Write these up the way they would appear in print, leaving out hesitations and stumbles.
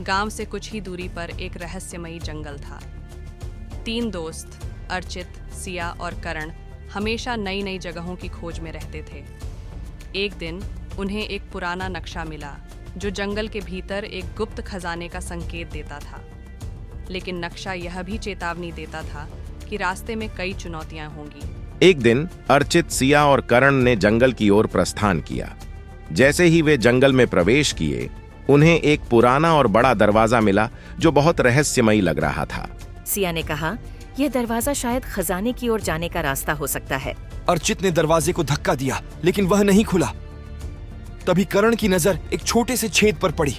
गांव से कुछ ही दूरी पर एक रहस्यमयी जंगल था। 3 दोस्त अर्चित, सिया और करण हमेशा नई नई जगहों की खोज में रहते थे। एक दिन उन्हें एक पुराना नक्शा मिला जो जंगल के भीतर एक गुप्त खजाने का संकेत देता था। लेकिन नक्शा यह भी चेतावनी देता था कि रास्ते में कई चुनौतियां होंगी। एक दिन अर्चित, सिया और करण ने जंगल की ओर प्रस्थान किया। जैसे ही वे जंगल में प्रवेश किए, उन्हें एक पुराना और बड़ा दरवाजा मिला जो बहुत रहस्यमयी लग रहा था। सिया ने कहा, यह दरवाजा शायद खजाने की ओर जाने का रास्ता हो सकता है। अर्चित ने दरवाजे को धक्का दिया, लेकिन वह नहीं खुला। तभी करण की नजर एक छोटे से छेद पर पड़ी।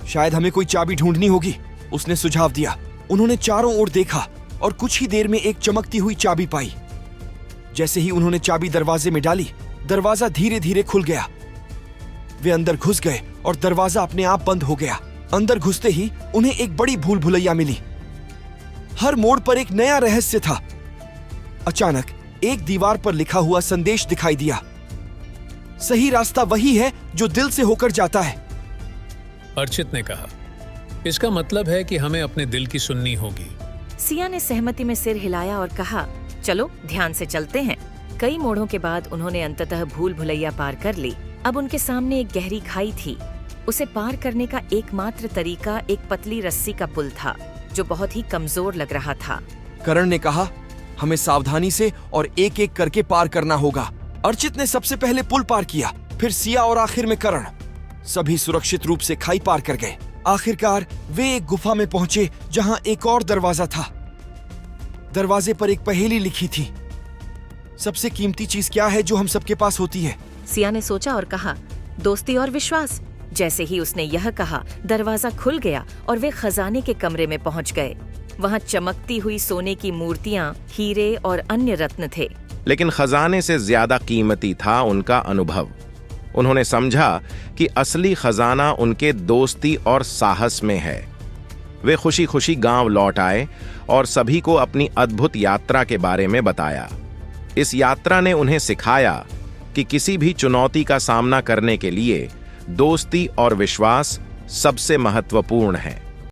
शायद हमें कोई चाबी ढूंढनी होगी, उसने सुझाव दिया। उन्होंने चारों ओर देखा और कुछ ही देर में एक चमकती हुई चाबी पाई। जैसे ही उन्होंने चाबी दरवाजे में डाली, दरवाजा धीरे धीरे खुल गया। वे अंदर घुस गए और दरवाजा अपने आप बंद हो गया। अंदर घुसते ही उन्हें एक बड़ी भूल भुलैया मिली। हर मोड़ पर एक नया रहस्य था। अचानक एक दीवार पर लिखा हुआ संदेश दिखाई दिया, सही रास्ता वही है जो दिल से होकर जाता है। अर्चित ने कहा, इसका मतलब है कि हमें अपने दिल की सुननी होगी। सिया ने सहमति में सिर हिलाया और कहा, चलो ध्यान से चलते हैं। कई मोड़ों के बाद उन्होंने अंततः भूल भुलैया पार कर ली। अब उनके सामने एक गहरी खाई थी। उसे पार करने का एकमात्र तरीका एक पतली रस्सी का पुल था जो बहुत ही कमजोर लग रहा था। करण ने कहा, हमें सावधानी से और एक एक करके पार करना होगा। अर्चित ने सबसे पहले पुल पार किया, फिर सिया और आखिर में करण। सभी सुरक्षित रूप से खाई पार कर गए। आखिरकार वे एक गुफा में पहुंचे जहां एक और दरवाजा था। दरवाजे पर एक पहेली लिखी थी, सबसे कीमती चीज क्या है जो हम सबके पास होती है? सिया ने सोचा और कहा, दोस्ती और विश्वास। जैसे ही उसने यह कहा, दरवाजा खुल गया और वे खजाने के कमरे में पहुंच गए। वहां चमकती हुई सोने की मूर्तियां, हीरे और अन्य रत्न थे। लेकिन खजाने से ज्यादा कीमती था उनका अनुभव। उन्होंने समझा कि असली खजाना उनके दोस्ती और साहस में है। वे खुशी खुशी गांव लौट आए और सभी को अपनी अद्भुत यात्रा के बारे में बताया। इस यात्रा ने उन्हें सिखाया कि किसी भी चुनौती का सामना करने के लिए दोस्ती और विश्वास सबसे महत्वपूर्ण है।